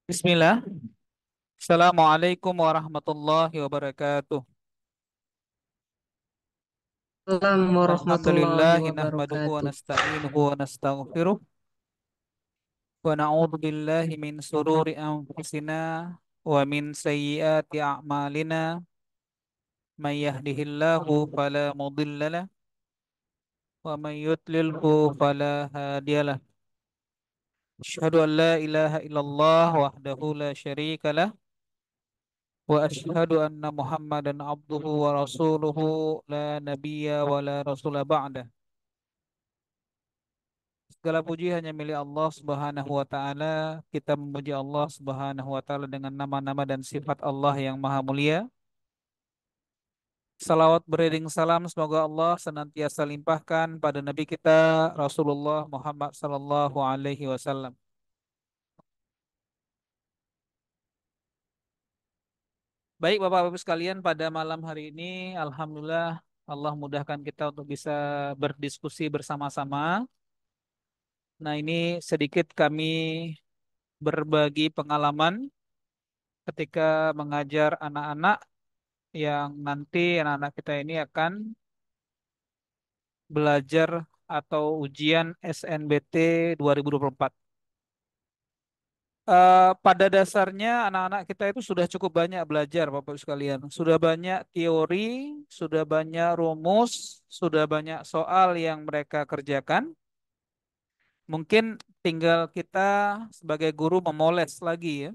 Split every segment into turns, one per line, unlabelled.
Bismillah. Assalamualaikum warahmatullahi wabarakatuh.
Assalamualaikum warahmatullahi
Alhamdulillahi nahmaduhu wa
wabarakatuh.
nasta'inuhu wa nastaghfiruh wa na'udzu billahi min sururi anfusina wa min sayyiati a'malina may yahdihillahu fala mudhillalah wa may yudlilhu fala hadiyalah. Asyhadu an la ilaha illallah wahdahu la syarikalah wa asyhadu anna Muhammadan abduhu wa rasuluhu la nabiyya wa la rasula ba'da. Segala puji hanya milik Allah Subhanahu wa taala. Kita memuji Allah Subhanahu wa taala dengan nama-nama dan sifat Allah yang maha mulia. Salawat beriring salam semoga Allah senantiasa limpahkan pada nabi kita Rasulullah Muhammad sallallahu alaihi wasallam. Baik Bapak-Bapak sekalian, pada malam hari ini alhamdulillah Allah mudahkan kita untuk bisa berdiskusi bersama-sama. Nah, ini sedikit kami berbagi pengalaman ketika mengajar anak-anak yang nanti anak-anak kita ini akan belajar atau ujian SNBT 2024. Pada dasarnya anak-anak kita itu sudah cukup banyak belajar Bapak Ibu sekalian. Sudah banyak teori, sudah banyak rumus, sudah banyak soal yang mereka kerjakan. Mungkin tinggal kita sebagai guru memoles lagi ya.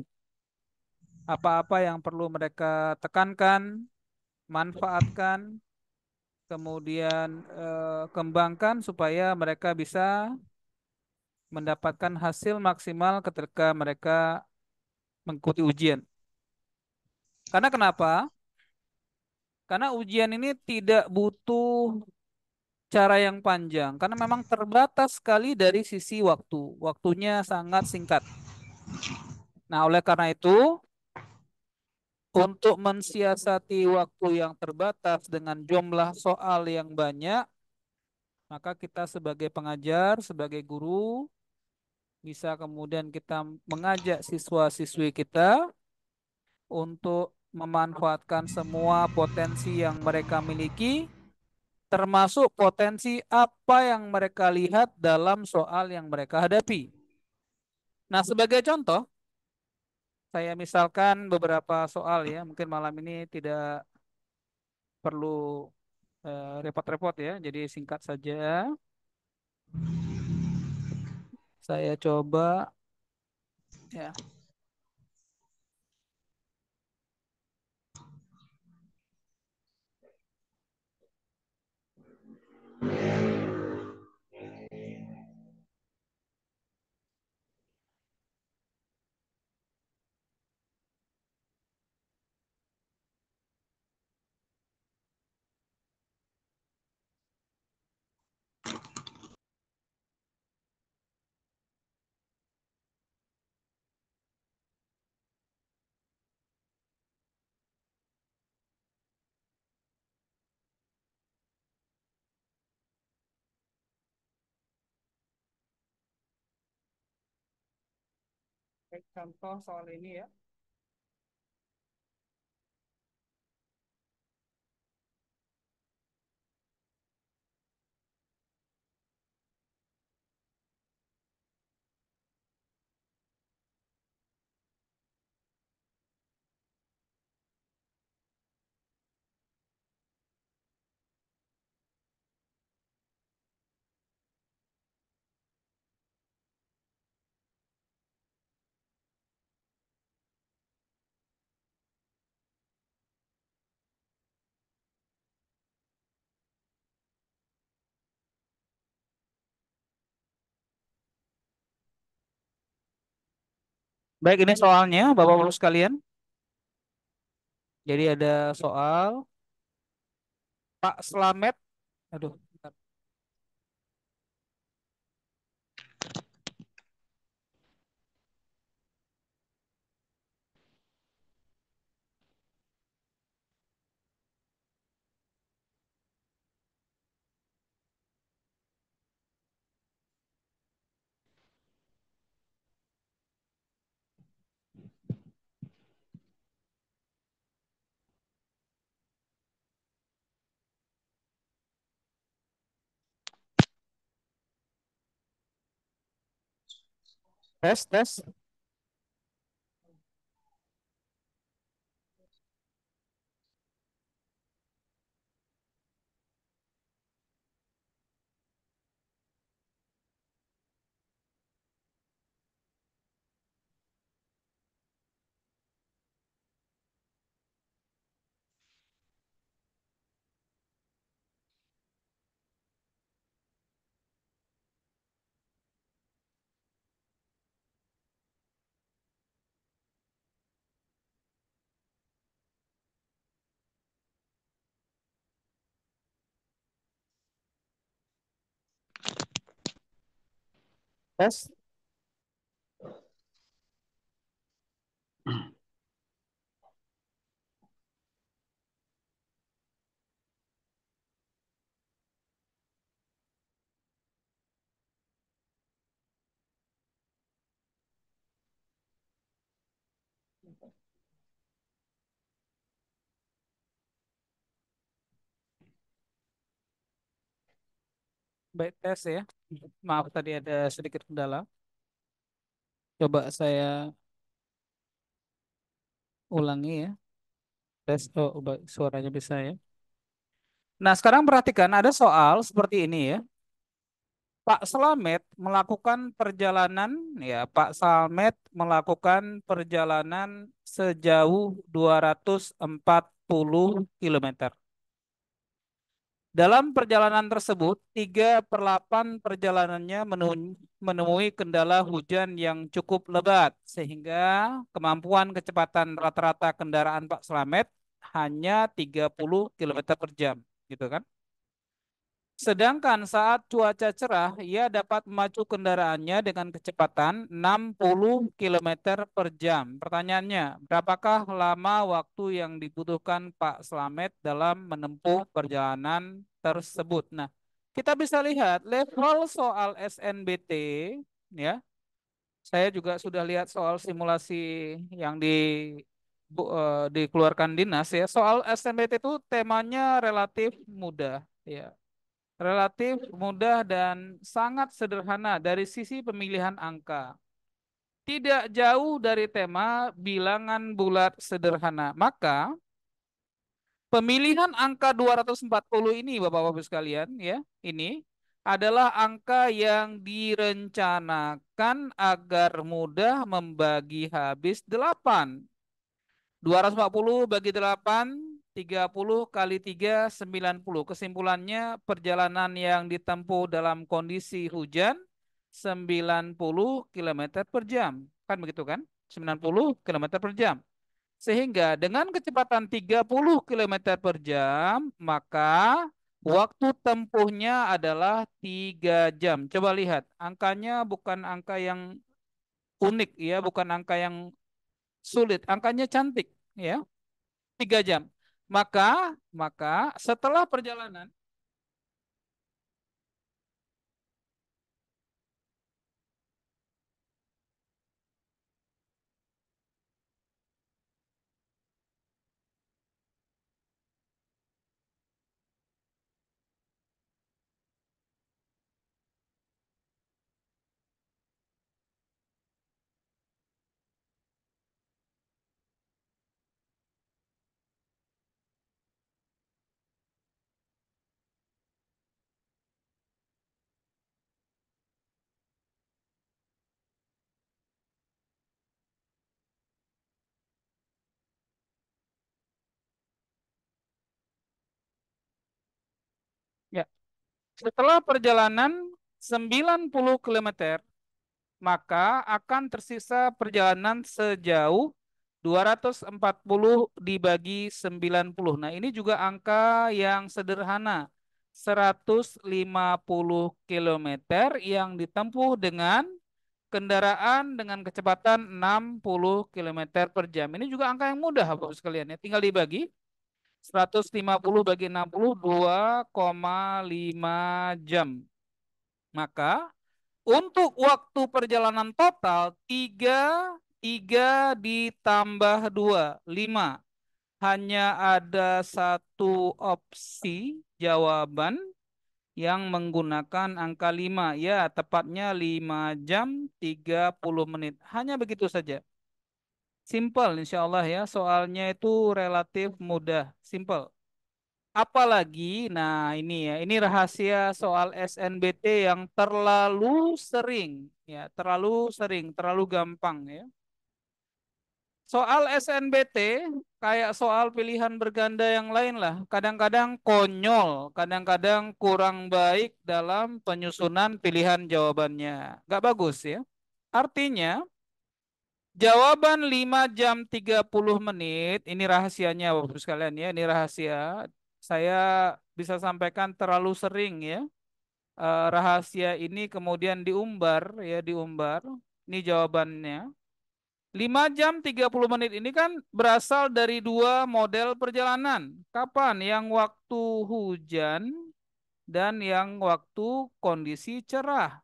Apa-apa yang perlu mereka tekankan, manfaatkan, kemudian kembangkan supaya mereka bisa mendapatkan hasil maksimal ketika mereka mengikuti ujian. Karena kenapa? Karena ujian ini tidak butuh cara yang panjang, karena memang terbatas sekali dari sisi waktu. Waktunya sangat singkat. Nah, oleh karena itu, untuk mensiasati waktu yang terbatas dengan jumlah soal yang banyak, maka kita sebagai pengajar, sebagai guru, bisa kemudian kita mengajak siswa-siswi kita untuk memanfaatkan semua potensi yang mereka miliki, termasuk potensi apa yang mereka lihat dalam soal yang mereka hadapi. Nah, sebagai contoh, saya misalkan beberapa soal ya, mungkin malam ini tidak perlu repot-repot ya, jadi singkat saja. Saya coba ya. Baik, contoh soal ini ya. Baik, ini soalnya Bapak-Bapak sekalian. Jadi ada soal Pak Slamet, aduh, bentar. Tes, tes. Tes. Baik, tes ya. Maaf tadi ada sedikit kendala. Coba saya ulangi ya. Tes, oh, baik, suaranya bisa ya. Nah, sekarang perhatikan ada soal seperti ini ya. Pak Slamet melakukan perjalanan, ya, Pak Slamet melakukan perjalanan sejauh 240 kilometer. Dalam perjalanan tersebut, 3/8 perjalanannya menemui kendala hujan yang cukup lebat, sehingga kemampuan kecepatan rata-rata kendaraan Pak Slamet hanya 30 kilometer per jam, gitu kan? Sedangkan saat cuaca cerah, ia dapat memacu kendaraannya dengan kecepatan 60 kilometer per jam. Pertanyaannya, berapakah lama waktu yang dibutuhkan Pak Slamet dalam menempuh perjalanan tersebut? Nah, kita bisa lihat level soal SNBT, ya. Saya juga sudah lihat soal simulasi yang dikeluarkan dinas ya. Soal SNBT itu temanya relatif mudah, ya, relatif mudah dan sangat sederhana dari sisi pemilihan angka. Tidak jauh dari tema bilangan bulat sederhana. Maka pemilihan angka 240 ini Bapak-Bapak sekalian ya, ini adalah angka yang direncanakan agar mudah membagi habis 8. 240 bagi 8, 30 kali 3, 90. Kesimpulannya perjalanan yang ditempuh dalam kondisi hujan 90 kilometer per jam. Kan begitu kan? 90 kilometer per jam. Sehingga dengan kecepatan 30 kilometer per jam, maka waktu tempuhnya adalah 3 jam. Coba lihat, angkanya bukan angka yang unik ya, bukan angka yang sulit, angkanya cantik ya. 3 jam. Maka setelah perjalanan, ya, setelah perjalanan 90 kilometer, maka akan tersisa perjalanan sejauh 240 dibagi 90. Nah, ini juga angka yang sederhana. 150 kilometer yang ditempuh dengan kendaraan dengan kecepatan 60 kilometer per jam. Ini juga angka yang mudah Bapak sekalian ya. Tinggal dibagi 150 bagi 60, 2,5 jam. Maka untuk waktu perjalanan total 3 ditambah 2 5. Hanya ada satu opsi jawaban yang menggunakan angka 5. Ya, tepatnya 5 jam 30 menit. Hanya begitu saja. Simple insya Allah ya. Soalnya itu relatif mudah. Simple. Apalagi, nah ini ya, ini rahasia soal SNBT yang terlalu sering. Ya, terlalu sering, terlalu gampang ya. Soal SNBT kayak soal pilihan berganda yang lain lah. Kadang-kadang konyol, kadang-kadang kurang baik dalam penyusunan pilihan jawabannya. Gak bagus ya. Artinya, jawaban 5 jam 30 menit, ini rahasianya Bapak sekalian ya, ini rahasia. Saya bisa sampaikan terlalu sering ya. Rahasia ini kemudian diumbar ya, diumbar. Ini jawabannya. 5 jam 30 menit ini kan berasal dari dua model perjalanan. Kapan? Yang waktu hujan dan yang waktu kondisi cerah.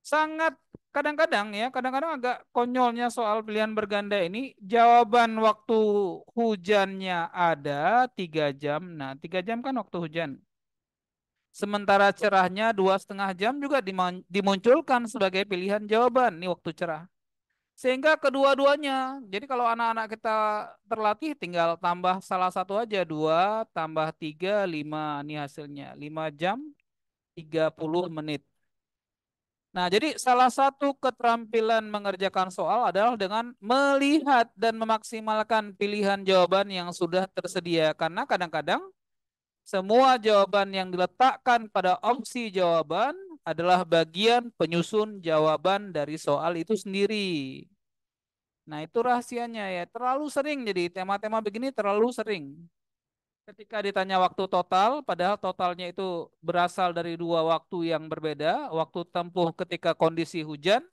Sangat kadang-kadang ya, kadang-kadang agak konyolnya soal pilihan berganda ini. Jawaban waktu hujannya ada 3 jam. Nah, 3 jam kan waktu hujan. Sementara cerahnya 2,5 jam juga dimunculkan sebagai pilihan jawaban. Ini waktu cerah. Sehingga kedua-duanya, jadi kalau anak-anak kita terlatih tinggal tambah salah satu aja, 2 tambah 3 5 ini hasilnya, 5 jam 30 menit. Nah, jadi salah satu keterampilan mengerjakan soal adalah dengan melihat dan memaksimalkan pilihan jawaban yang sudah tersedia. Karena kadang-kadang semua jawaban yang diletakkan pada opsi jawaban adalah bagian penyusun jawaban dari soal itu sendiri. Nah, itu rahasianya ya. Terlalu sering jadi tema-tema begini terlalu sering. Ketika ditanya waktu total, padahal totalnya itu berasal dari dua waktu yang berbeda, waktu tempuh ketika kondisi hujan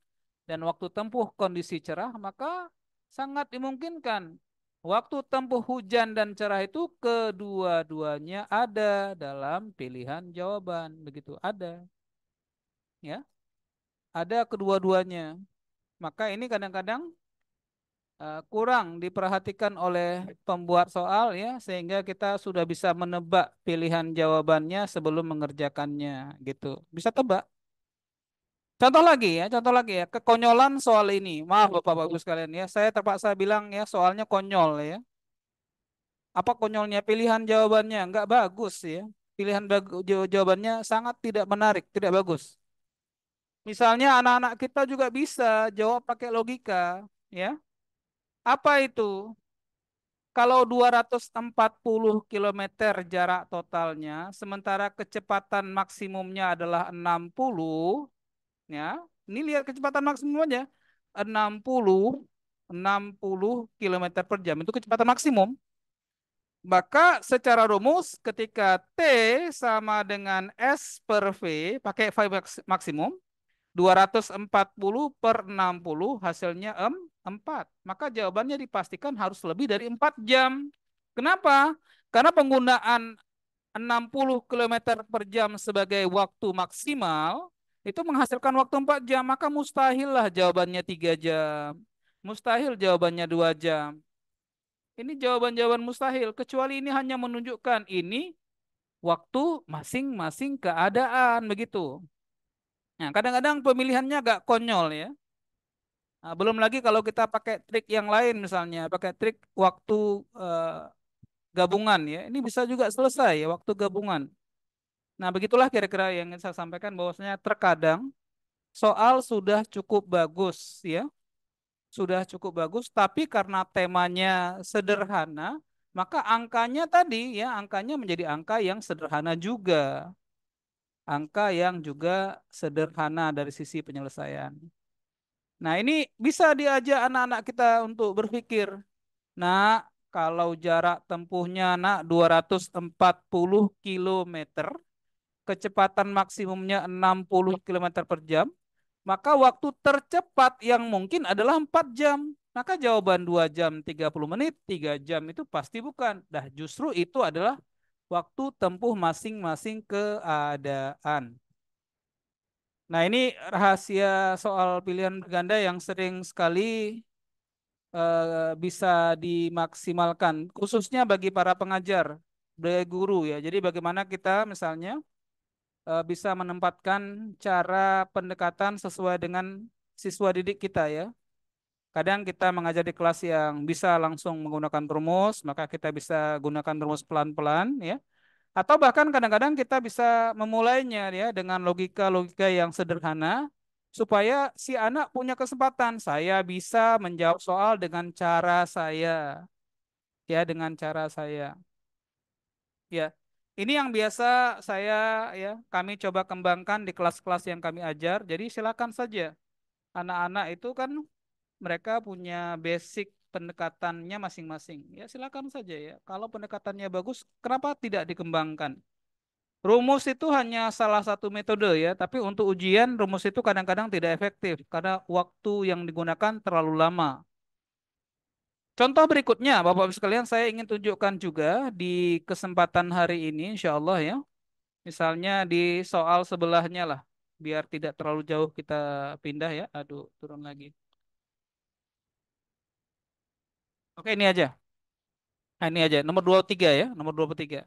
dan waktu tempuh kondisi cerah, maka sangat dimungkinkan waktu tempuh hujan dan cerah itu kedua-duanya ada dalam pilihan jawaban, begitu ada, ya, ada kedua-duanya. Maka ini kadang-kadang kurang diperhatikan oleh pembuat soal ya sehingga kita sudah bisa menebak pilihan jawabannya sebelum mengerjakannya gitu. Bisa tebak. Contoh lagi ya, kekonyolan soal ini. Maaf Bapak-Bapak Ibu sekalian ya, saya terpaksa bilang ya soalnya konyol ya. Apa konyolnya? Pilihan jawabannya nggak bagus ya. Pilihan jawabannya sangat tidak menarik, tidak bagus. Misalnya anak-anak kita juga bisa jawab pakai logika ya. Apa itu? Kalau 240 kilometer jarak totalnya, sementara kecepatan maksimumnya adalah 60, ya. Ini lihat kecepatan maksimum aja. 60, 60 kilometer per jam itu kecepatan maksimum. Maka secara rumus ketika T sama dengan S per V, pakai V maksimum, 240 per 60 hasilnya 4. Maka jawabannya dipastikan harus lebih dari 4 jam. Kenapa? Karena penggunaan 60 kilometer per jam sebagai waktu maksimal itu menghasilkan waktu 4 jam. Maka mustahil lah jawabannya 3 jam. Mustahil jawabannya 2 jam. Ini jawaban-jawaban mustahil. Kecuali ini hanya menunjukkan ini waktu masing-masing keadaan. Begitu. Nah, kadang-kadang pemilihannya agak konyol ya. Nah, belum lagi kalau kita pakai trik yang lain misalnya, pakai trik waktu eh, gabungan ya. Ini bisa juga selesai ya waktu gabungan. Nah, begitulah kira-kira yang ingin saya sampaikan bahwasanya terkadang soal sudah cukup bagus ya. Sudah cukup bagus tapi karena temanya sederhana, maka angkanya tadi ya, angkanya menjadi angka yang sederhana juga. Angka yang juga sederhana dari sisi penyelesaian. Nah, ini bisa diajak anak-anak kita untuk berpikir. Nah, kalau jarak tempuhnya nak 240 kilometer, kecepatan maksimumnya 60 kilometer per jam, maka waktu tercepat yang mungkin adalah 4 jam. Maka jawaban 2 jam 30 menit, 3 jam itu pasti bukan. Dah justru itu adalah waktu tempuh masing-masing keadaan. Nah, ini rahasia soal pilihan ganda yang sering sekali bisa dimaksimalkan, khususnya bagi para pengajar, bagi guru ya. Jadi bagaimana kita misalnya bisa menempatkan cara pendekatan sesuai dengan siswa didik kita ya. Kadang kita mengajar di kelas yang bisa langsung menggunakan rumus, maka kita bisa gunakan rumus pelan-pelan ya. Atau bahkan kadang-kadang kita bisa memulainya ya dengan logika-logika yang sederhana supaya si anak punya kesempatan. Saya bisa menjawab soal dengan cara saya, ya dengan cara saya. Ya, ini yang biasa saya ya kami coba kembangkan di kelas-kelas yang kami ajar. Jadi silakan saja anak-anak itu kan mereka punya basic pendekatannya masing-masing. Ya silakan saja ya. Kalau pendekatannya bagus, kenapa tidak dikembangkan? Rumus itu hanya salah satu metode ya, tapi untuk ujian rumus itu kadang-kadang tidak efektif karena waktu yang digunakan terlalu lama. Contoh berikutnya, Bapak-Ibu sekalian, saya ingin tunjukkan juga di kesempatan hari ini, insya Allah ya. Misalnya di soal sebelahnya lah, biar tidak terlalu jauh kita pindah ya. Aduh, turun lagi. Oke, ini aja. Nah, ini aja, nomor 23 ya, nomor 23.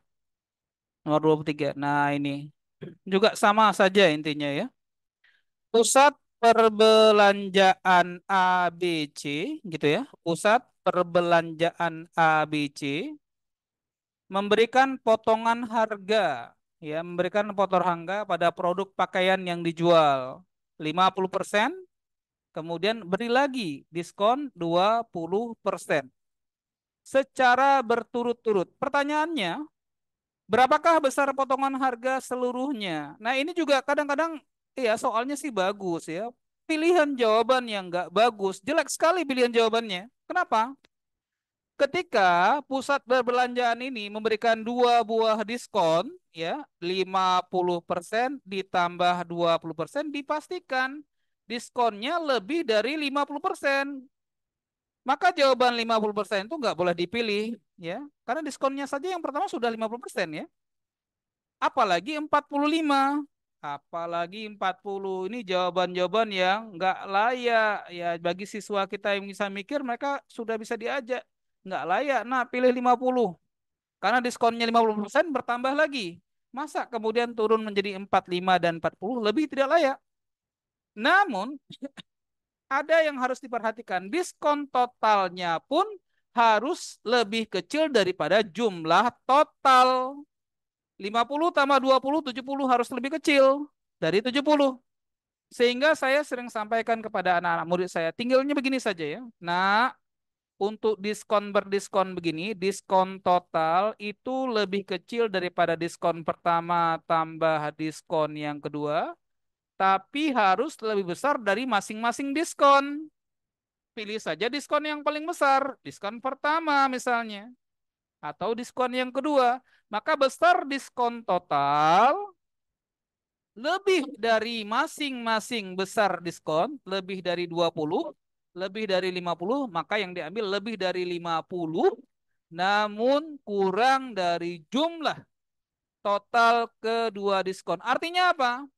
Nomor 23. Nah, ini juga sama saja intinya ya. Pusat perbelanjaan ABC gitu ya. Pusat perbelanjaan ABC memberikan potongan harga ya, memberikan potongan harga pada produk pakaian yang dijual 50%, kemudian beri lagi diskon 20% secara berturut-turut. Pertanyaannya, berapakah besar potongan harga seluruhnya? Nah, ini juga kadang-kadang ya soalnya sih bagus ya. Pilihan jawaban yang nggak bagus, jelek sekali pilihan jawabannya. Kenapa? Ketika pusat perbelanjaan ini memberikan dua buah diskon, ya, 50% ditambah 20%, dipastikan diskonnya lebih dari 50%. Maka jawaban 50% itu nggak boleh dipilih, ya, karena diskonnya saja yang pertama sudah 50% ya. Apalagi 45, apalagi 40, ini jawaban-jawaban yang nggak layak ya bagi siswa kita yang bisa mikir, mereka sudah bisa diajak nggak layak. Nah, pilih 50 karena diskonnya 50% bertambah lagi. Masa kemudian turun menjadi 45 dan 40 lebih tidak layak. Namun ada yang harus diperhatikan, diskon totalnya pun harus lebih kecil daripada jumlah total. 50 tambah 20, 70 harus lebih kecil dari 70. Sehingga saya sering sampaikan kepada anak-anak murid saya, tinggalnya begini saja ya. Nah, untuk diskon berdiskon begini, diskon total itu lebih kecil daripada diskon pertama tambah diskon yang kedua, tapi harus lebih besar dari masing-masing diskon. Pilih saja diskon yang paling besar, diskon pertama misalnya, atau diskon yang kedua. Maka besar diskon total lebih dari masing-masing besar diskon, lebih dari 20, lebih dari 50, maka yang diambil lebih dari 50, namun kurang dari jumlah total kedua diskon. Artinya apa?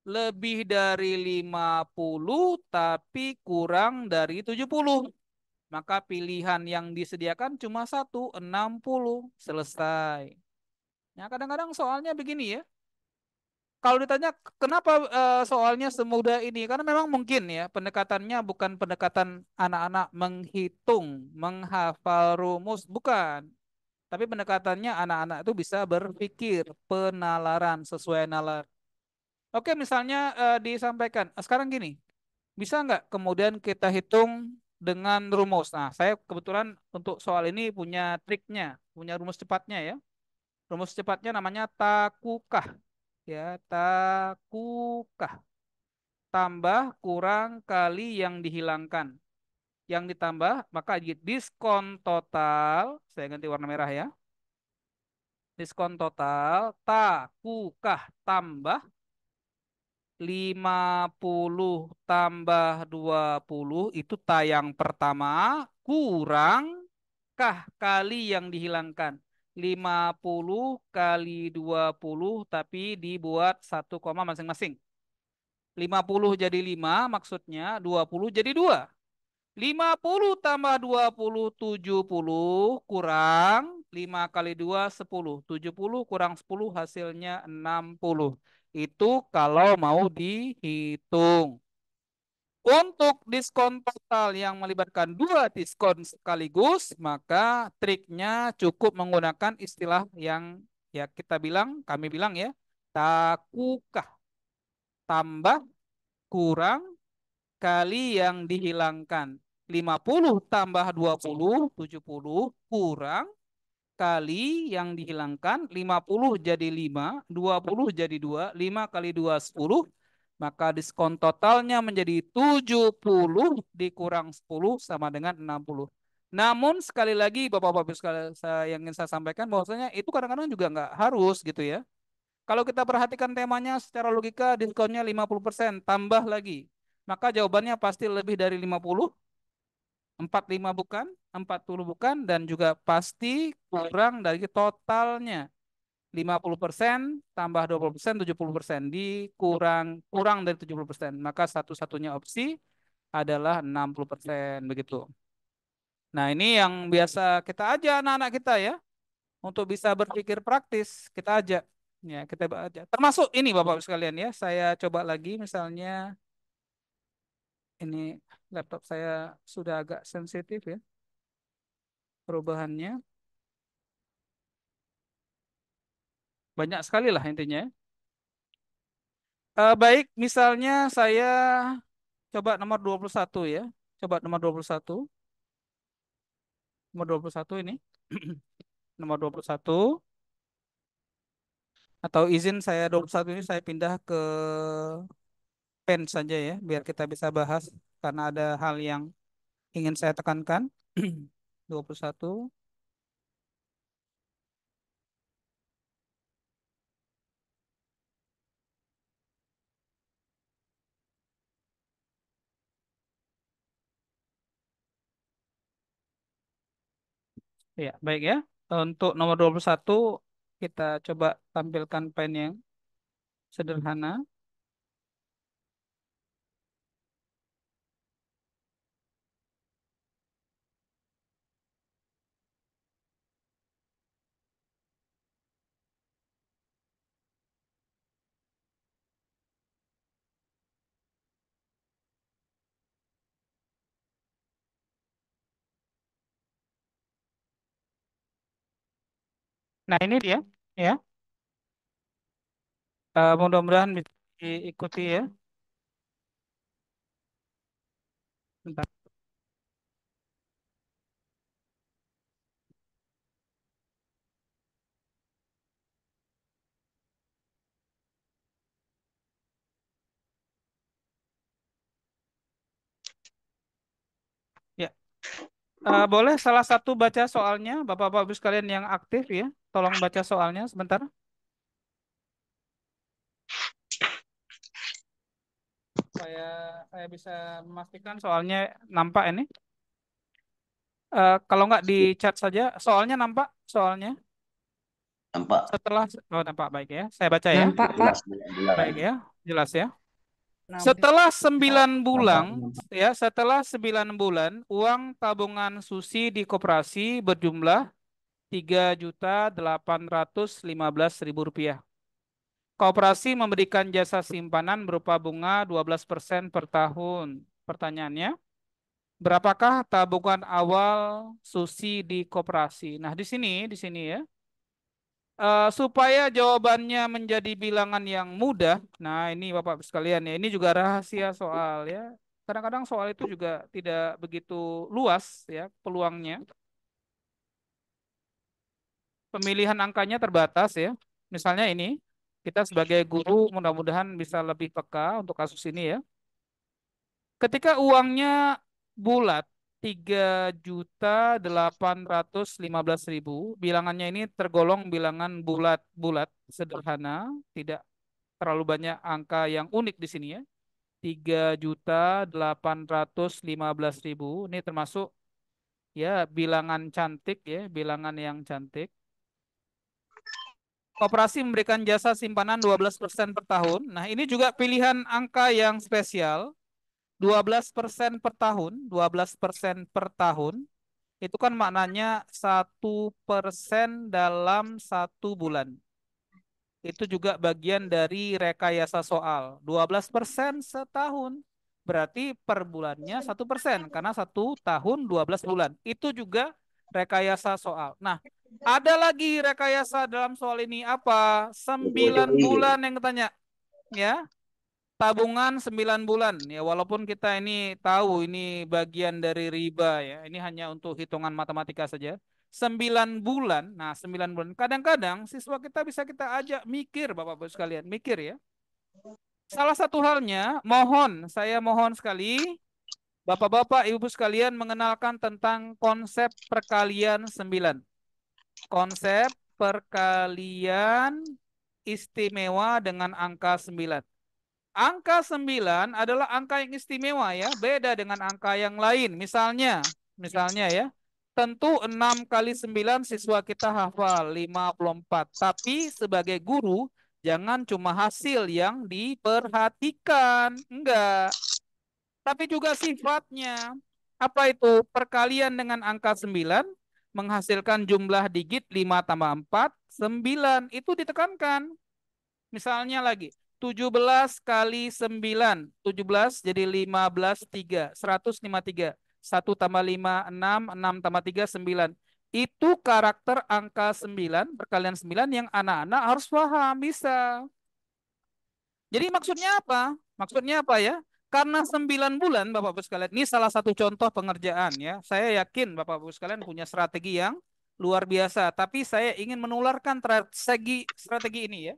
Lebih dari 50 tapi kurang dari 70. Maka pilihan yang disediakan cuma satu, 60. Selesai. Nah, kadang-kadang soalnya begini ya. Kalau ditanya kenapa soalnya semudah ini, karena memang mungkin ya pendekatannya bukan pendekatan anak-anak menghitung, menghafal rumus, bukan. Tapi pendekatannya anak-anak itu bisa berpikir, penalaran, sesuai nalar. Oke, misalnya disampaikan, sekarang gini, bisa nggak kemudian kita hitung dengan rumus? Nah, saya kebetulan untuk soal ini punya triknya, punya rumus cepatnya ya. Rumus cepatnya namanya takukah. Ya, takukah. Tambah kurang kali yang dihilangkan. Yang ditambah, maka diskon total, saya ganti warna merah ya. Diskon total, takukah tambah 50 tambah 20 itu tayang pertama kurang kah kali yang dihilangkan. 50 kali 20 tapi dibuat satu koma masing-masing. 50 jadi 5 maksudnya 20 jadi 2. 50 tambah 20 70 kurang 5 kali 2 10. 70 kurang 10 hasilnya 60. Itu kalau mau dihitung. Untuk diskon total yang melibatkan dua diskon sekaligus, maka triknya cukup menggunakan istilah yang ya kita bilang, kami bilang ya, takukah, tambah, kurang, kali yang dihilangkan. 50 tambah 20, 70, kurang, kali yang dihilangkan 50 jadi 5, 20 jadi 2, 5 kali 2 10, maka diskon totalnya menjadi 70 dikurang 10 sama dengan 60. Namun sekali lagi Bapak-Bapak sekali yang ingin saya sampaikan bahwasanya itu kadang-kadang juga nggak harus gitu ya. Kalau kita perhatikan temanya secara logika diskonnya 50% tambah lagi. Maka jawabannya pasti lebih dari 50, 45 bukan, 40 bukan, dan juga pasti kurang dari totalnya. 50% tambah 20%, 70%. Dikurang kurang dari 70%. Maka satu-satunya opsi adalah 60%. Begitu. Nah ini yang biasa kita ajak anak-anak kita ya. Untuk bisa berpikir praktis, kita ajak. Ya, kita ajak. Termasuk ini Bapak sekalian ya. Saya coba lagi misalnya ini laptop saya sudah agak sensitif ya perubahannya. Banyak sekali lah intinya. Baik, misalnya saya coba nomor 21 ya. Coba nomor 21. Nomor 21 ini. Nomor 21. Atau izin saya 21 ini saya pindah ke pen saja ya. Biar kita bisa bahas. Karena ada hal yang ingin saya tekankan. 21. Ya, baik ya. Untuk nomor 21 kita coba tampilkan pen yang sederhana. Nah, ini dia ya. Mudah-mudahan bisa diikuti ya. Bentar. Ya, boleh salah satu baca soalnya, Bapak-Bapak Ibu sekalian yang aktif ya. Tolong baca soalnya sebentar. Saya saya bisa memastikan soalnya nampak ini. Kalau nggak di chat saja, soalnya nampak soalnya.
Nampak.
Setelah oh nampak baik ya. Saya baca ya.
Nampak, Pak.
Jelas, jelas.
Baik ya, jelas ya.
Nampak.
Setelah 9
Nampak,
bulan,
nampak.
ya, setelah 9 bulan, uang tabungan Susi di koperasi berjumlah 3.815.000 rupiah. Koperasi memberikan jasa simpanan berupa bunga 12% per tahun. Pertanyaannya, berapakah tabungan awal Susi di koperasi? Nah, di sini ya. Supaya jawabannya menjadi bilangan yang mudah, nah ini Bapak sekalian ya, ini juga rahasia soal ya. Kadang-kadang soal itu juga tidak begitu luas ya peluangnya. Pemilihan angkanya terbatas ya. Misalnya ini, kita sebagai guru mudah-mudahan bisa lebih peka untuk kasus ini ya. Ketika uangnya bulat 3.815.000, bilangannya ini tergolong bilangan bulat-bulat sederhana, tidak terlalu banyak angka yang unik di sini ya. 3.815.000 ini termasuk ya bilangan cantik ya, bilangan yang cantik. Koperasi memberikan jasa simpanan 12% per tahun. Nah, ini juga pilihan angka yang spesial. 12% per tahun, 12% per tahun. Itu kan maknanya 1% dalam 1 bulan. Itu juga bagian dari rekayasa soal. 12% setahun. Berarti per bulannya 1%. Karena 1 tahun 12 bulan. Itu juga rekayasa soal. Nah, ada lagi rekayasa dalam soal ini apa? 9 bulan yang ditanya. Ya, tabungan 9 bulan. Ya, walaupun kita ini tahu ini bagian dari riba ya. Ini hanya untuk hitungan matematika saja. 9 bulan. Nah, 9 bulan. Kadang-kadang siswa kita bisa kita ajak mikir, Bapak-Bapak sekalian, mikir ya. Salah satu halnya, saya mohon sekali Bapak-bapak, Ibu sekalian mengenalkan tentang konsep perkalian 9. Konsep perkalian istimewa dengan angka 9. Angka 9 adalah angka yang istimewa ya, beda dengan angka yang lain. Misalnya ya, tentu 6 kali 9 siswa kita hafal 54. Tapi sebagai guru, jangan cuma hasil yang diperhatikan. Enggak. Tapi juga sifatnya. Apa itu? Perkalian dengan angka 9 menghasilkan jumlah digit 5 tambah 4, 9. Itu ditekankan. Misalnya lagi, 17 kali 9, 17 jadi 15, 3, 153. 1 tambah 5, 6 tambah 3, 9. Itu karakter angka 9, perkalian 9 yang anak-anak harus paham, bisa. Jadi maksudnya apa? Maksudnya apa ya? Karena 9 bulan, Bapak-Ibu sekalian, ini salah satu contoh pengerjaan ya. Saya yakin Bapak-Ibu sekalian punya strategi yang luar biasa. Tapi saya ingin menularkan strategi ini ya.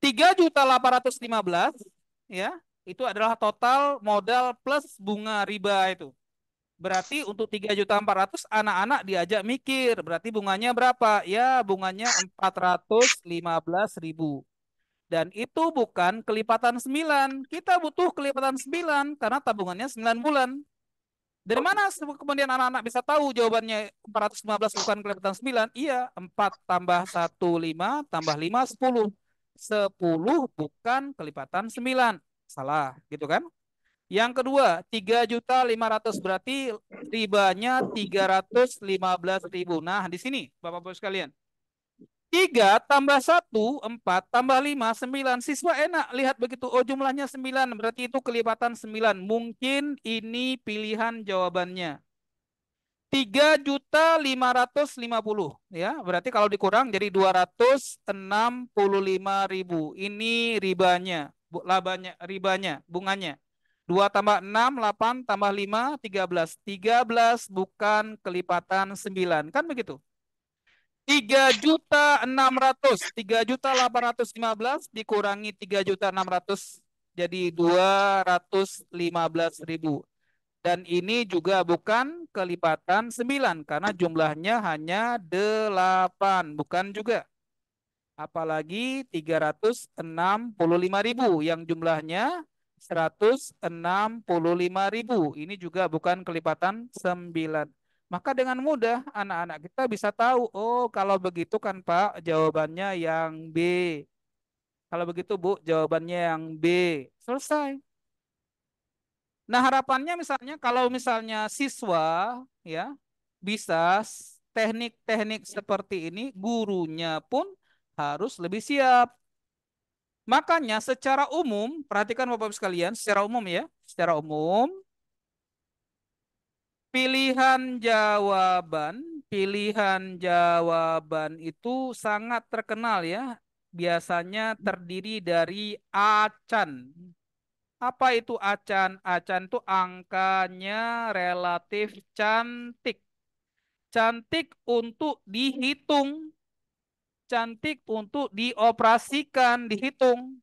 3.815 ya, itu adalah total modal plus bunga riba itu. Berarti untuk 3.400.000 anak-anak diajak mikir, berarti bunganya berapa? Ya, bunganya 415.000. Dan itu bukan kelipatan 9. Kita butuh kelipatan 9 karena tabungannya 9 bulan. Dari mana kemudian anak-anak bisa tahu jawabannya 415 bukan kelipatan 9? Iya, 4 tambah 1, 5, tambah 5, 10. 10 bukan kelipatan 9. Salah, gitu kan? Yang kedua, 3.500.000 berarti ribanya 315.000. Nah, di sini Bapak-Bapak sekalian. 3 tambah 1, 4 tambah 5, 9. Siswa enak lihat begitu. Oh, jumlahnya 9. Berarti itu kelipatan 9. Mungkin ini pilihan jawabannya. 3.550 ya. Berarti kalau dikurang jadi 265.000. Ini ribanya, ribanya, bunganya. 2 tambah 6, 8 tambah 5, 13. 13 bukan kelipatan 9. Kan begitu? 3.600.000, 3.815 dikurangi 3.600.000 jadi 215.000. Dan ini juga bukan kelipatan 9 karena jumlahnya hanya 8, bukan juga. Apalagi 365.000 yang jumlahnya 165.000. Ini juga bukan kelipatan 9. Maka dengan mudah anak-anak kita bisa tahu, oh kalau begitu kan Pak jawabannya yang B. Kalau begitu Bu jawabannya yang B. Selesai. Nah, harapannya misalnya kalau misalnya siswa ya bisa teknik-teknik seperti ini, gurunya pun harus lebih siap. Makanya secara umum, perhatikan Bapak-Ibu sekalian, secara umum pilihan jawaban itu sangat terkenal ya. Biasanya terdiri dari acan. Apa itu acan? Acan itu angkanya relatif cantik. Cantik untuk dihitung. Cantik untuk dioperasikan, dihitung.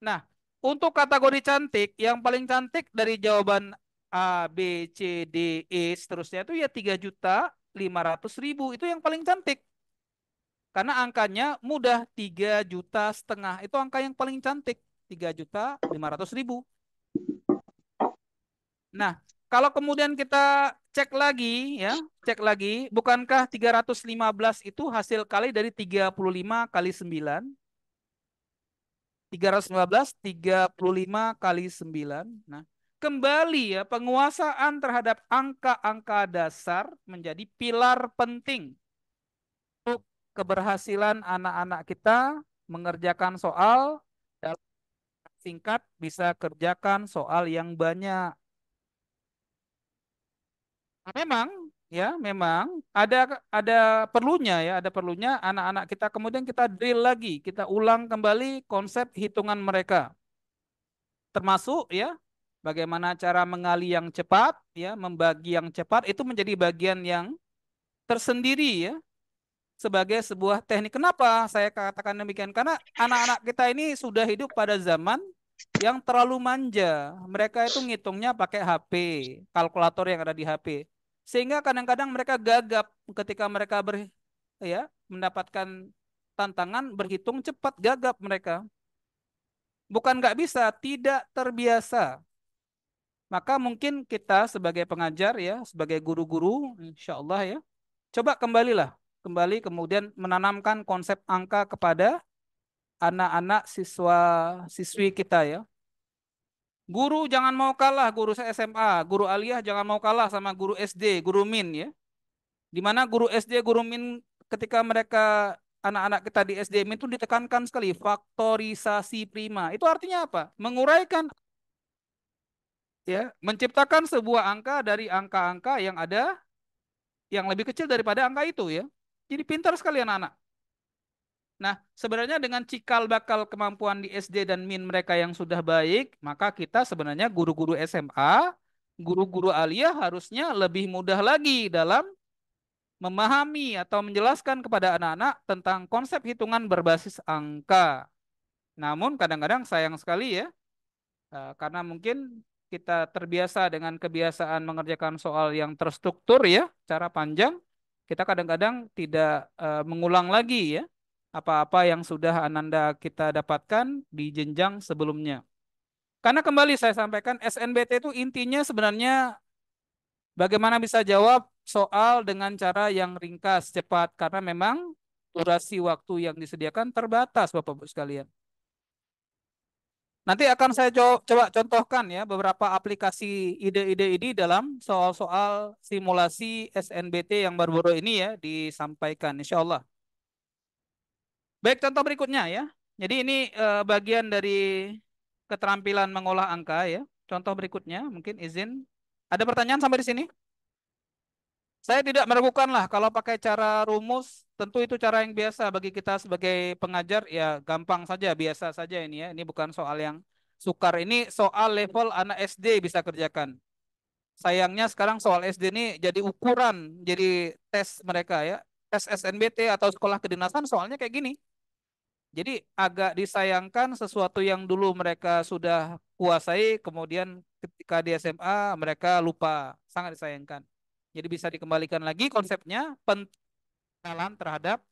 Nah, untuk kategori cantik, yang paling cantik dari jawaban A, B, C, D, E, seterusnya itu ya 3.500.000. Itu yang paling cantik. Karena angkanya mudah, 3,5 juta. Itu angka yang paling cantik, 3.500.000. Nah, kalau kemudian kita cek lagi, bukankah 315 itu hasil kali dari 35 kali 9? 315, 35 kali 9. Nah, kembali ya, penguasaan terhadap angka-angka dasar menjadi pilar penting untuk keberhasilan anak-anak kita mengerjakan soal dalam singkat, bisa kerjakan soal yang banyak. Nah, memang ya, memang ada perlunya ya, ada perlunya anak-anak kita kemudian kita drill lagi, kita ulang kembali konsep hitungan mereka. Termasuk ya bagaimana cara mengali yang cepat ya, membagi yang cepat itu menjadi bagian yang tersendiri ya sebagai sebuah teknik. Kenapa saya katakan demikian? Karena anak-anak kita ini sudah hidup pada zaman yang terlalu manja. Mereka itu ngitungnya pakai HP, kalkulator yang ada di HP. Sehingga kadang-kadang mereka gagap ketika mereka ya, mendapatkan tantangan berhitung cepat, gagap mereka. Bukan nggak bisa, tidak terbiasa. Maka mungkin kita sebagai pengajar ya, sebagai guru-guru, insya Allah ya, coba kembalilah, kembali kemudian menanamkan konsep angka kepada anak-anak siswa siswi kita ya. Guru jangan mau kalah, guru SMA, guru aliyah jangan mau kalah sama guru SD, guru min ya. Di mana guru SD, guru min ketika mereka anak-anak kita di SD min itu ditekankan sekali faktorisasi prima. Itu artinya apa? Menguraikan ya, menciptakan sebuah angka dari angka-angka yang ada yang lebih kecil daripada angka itu ya. Jadi pintar sekali anak-anak. Nah, sebenarnya dengan cikal bakal kemampuan di SD dan min mereka yang sudah baik, maka kita sebenarnya guru-guru SMA, guru-guru aliyah harusnya lebih mudah lagi dalam memahami atau menjelaskan kepada anak-anak tentang konsep hitungan berbasis angka. Namun kadang-kadang sayang sekali ya, karena mungkin kita terbiasa dengan kebiasaan mengerjakan soal yang terstruktur ya, cara panjang, kita kadang-kadang tidak mengulang lagi ya apa-apa yang sudah Ananda kita dapatkan di jenjang sebelumnya. Karena kembali saya sampaikan SNBT itu intinya sebenarnya bagaimana bisa jawab soal dengan cara yang ringkas, cepat, karena memang durasi waktu yang disediakan terbatas Bapak-Ibu sekalian. Nanti akan saya coba contohkan ya beberapa aplikasi ide-ide ini dalam soal-soal simulasi SNBT yang baru-baru ini ya disampaikan insya Allah. Baik, contoh berikutnya ya. Jadi ini bagian dari keterampilan mengolah angka ya. Contoh berikutnya mungkin izin. Ada pertanyaan sampai di sini? Saya tidak meragukan lah kalau pakai cara rumus, tentu itu cara yang biasa bagi kita sebagai pengajar ya gampang saja, biasa saja ini ya. Ini bukan soal yang sukar, ini soal level anak SD bisa kerjakan. Sayangnya sekarang soal SD ini jadi ukuran, jadi tes mereka ya. Tes SNBT atau sekolah kedinasan soalnya kayak gini. Jadi agak disayangkan sesuatu yang dulu mereka sudah kuasai, kemudian ketika di SMA mereka lupa, sangat disayangkan. Jadi bisa dikembalikan lagi konsepnya, pengenalan terhadap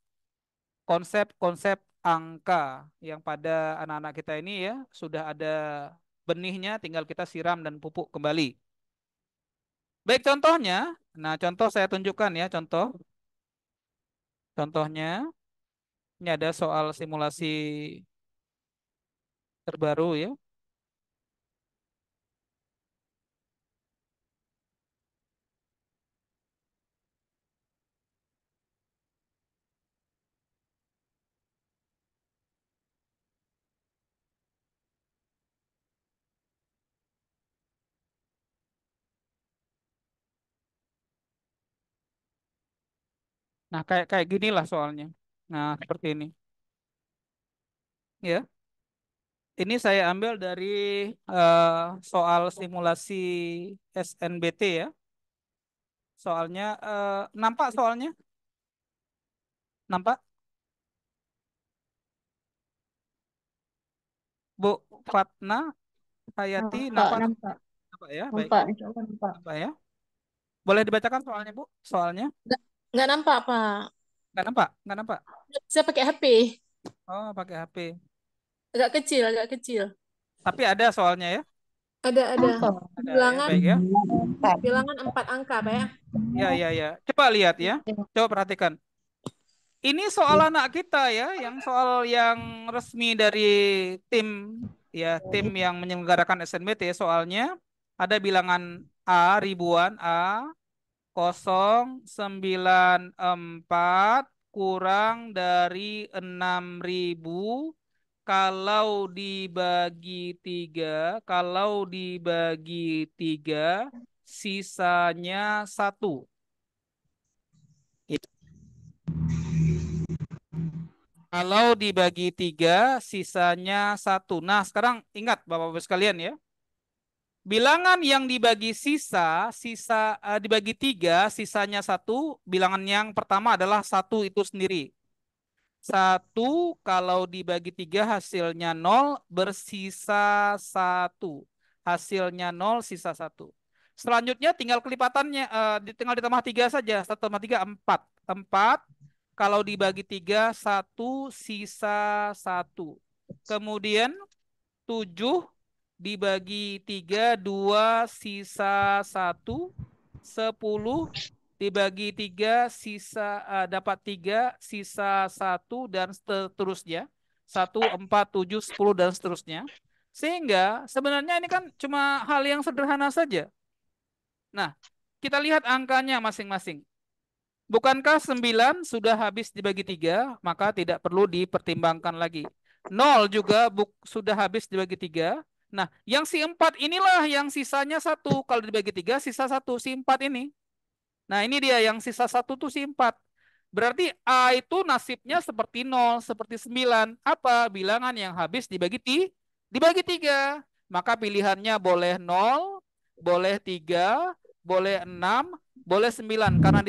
konsep-konsep angka yang pada anak-anak kita ini ya sudah ada benihnya, tinggal kita siram dan pupuk kembali. Baik contohnya, nah contoh saya tunjukkan ya contoh. Contohnya ini ada soal simulasi terbaru ya. Nah kayak kayak ginilah soalnya. Nah seperti ini. Ya, ini saya ambil dari soal simulasi SNBT ya. Soalnya nampak soalnya, nampak Bu Fatna Hayati,
Nampak,
nampak
nampak,
nampak ya, baik
nampak,
Bu,
insya Allah nampak.
nampak ya. Boleh dibacakan soalnya Bu, soalnya
Nggak nampak, Pak.
nggak nampak, nggak nampak.
Saya pakai HP.
Oh pakai HP.
Agak kecil, agak kecil.
Tapi ada soalnya ya,
Ada.
ada ya,
Bilangan,
baik ya.
bilangan 4 angka, Pak ya.
Ya ya ya. Coba lihat ya, coba perhatikan. Ini soal anak kita ya, yang soal yang resmi dari tim ya, tim yang menyelenggarakan SNBT soalnya ada bilangan A ribuan A 094 kurang dari 6.000 kalau dibagi 3, sisanya 1. Kalau dibagi 3, sisanya 1. Nah, sekarang ingat Bapak-Bapak sekalian ya. Bilangan yang dibagi dibagi 3, sisanya 1. Bilangan yang pertama adalah 1 itu sendiri. 1 kalau dibagi 3 hasilnya 0, bersisa 1. Hasilnya 0, sisa 1. Selanjutnya tinggal kelipatannya, tinggal ditambah 3 saja. 1 tambah 3, 4. 4 kalau dibagi 3, 1, sisa 1. Kemudian 7 dibagi 3, 2, sisa 1. 10 dibagi 3, dapat 3, sisa 1, dan seterusnya. 1, 4, 7, 10, dan seterusnya. Sehingga sebenarnya ini kan cuma hal yang sederhana saja. Nah, kita lihat angkanya masing-masing. Bukankah 9 sudah habis dibagi 3, maka tidak perlu dipertimbangkan lagi. 0 juga sudah habis dibagi 3. Nah, yang si 4 inilah yang sisanya 1. Kalau dibagi 3, sisa 1. Si 4 ini. Nah, ini dia yang sisa 1 tuh si 4. Berarti A itu nasibnya seperti 0, seperti 9. Apa? Bilangan yang habis dibagi 3. Maka pilihannya boleh 0, boleh 3, boleh 6, boleh 9. Karena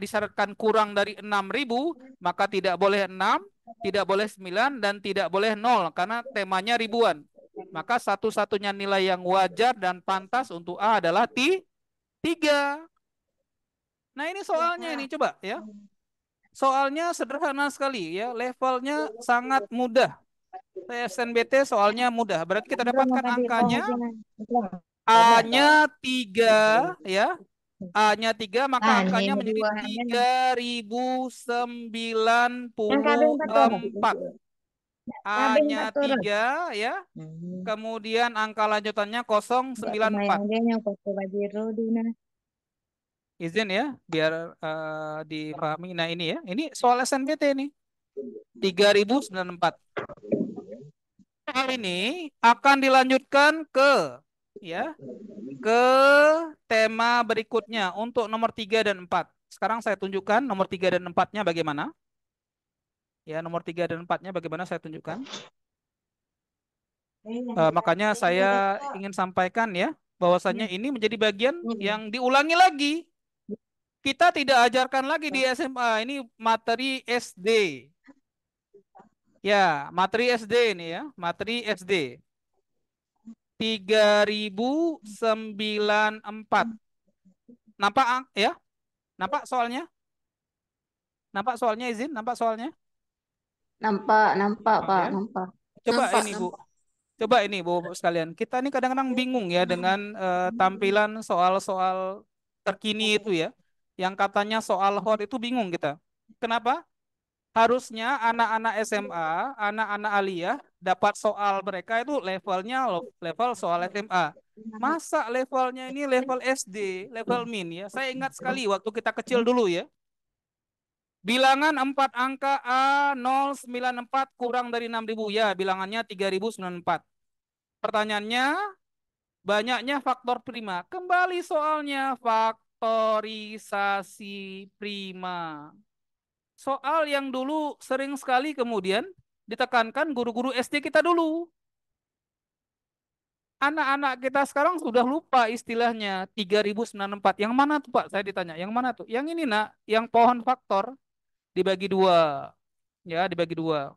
disyaratkan kurang dari 6.000, maka tidak boleh 6, tidak boleh 9, dan tidak boleh 0. Karena temanya ribuan. Maka satu-satunya nilai yang wajar dan pantas untuk A adalah 3. Nah, ini soalnya ini coba ya. Soalnya sederhana sekali ya, levelnya sangat mudah. SNBT soalnya mudah. Berarti kita dapatkan angkanya A-nya 3 ya. A-nya 3, maka angkanya menjadi 3.094. A-nya 3 ya. Kemudian angka lanjutannya 094. Izin ya, biar dipahami. Nah, ini ya. Ini soal SNBT nih. 3.094. Soal ini akan dilanjutkan ya, ke tema berikutnya untuk nomor 3 dan 4. Sekarang saya tunjukkan nomor 3 dan 4-nya bagaimana. Ya, nomor 3 dan 4-nya bagaimana saya tunjukkan. Makanya saya ingin sampaikan ya, bahwasannya ini menjadi bagian yang diulangi lagi. Kita tidak ajarkan lagi di SMA, ini materi SD. Ya, materi SD ini ya, materi SD. 3.094. Nampak ya? Nampak soalnya? Nampak soalnya, izin? Nampak soalnya?
Nampak, Pak,
Ya.
nampak.
Coba
Nampak,
ini Bu. Coba ini Bu sekalian. Kita ini kadang-kadang bingung ya dengan tampilan soal-soal terkini itu ya. Yang katanya soal hot itu bingung kita. Kenapa? Harusnya anak-anak SMA, anak-anak aliyah dapat soal mereka itu levelnya level soal SMA. Masa levelnya ini level SD, level min ya. Saya ingat sekali waktu kita kecil dulu ya. Bilangan 4 angka A094 kurang dari 6.000 ya, bilangannya 3.094. Pertanyaannya, banyaknya faktor prima. Kembali soalnya faktorisasi prima. Soal yang dulu sering sekali kemudian ditekankan guru-guru SD kita dulu. Anak-anak kita sekarang sudah lupa istilahnya 3.094. Yang mana tuh Pak? Saya ditanya. Yang mana tuh? Yang ini nak, yang pohon faktor dibagi 2. Ya, dibagi 2.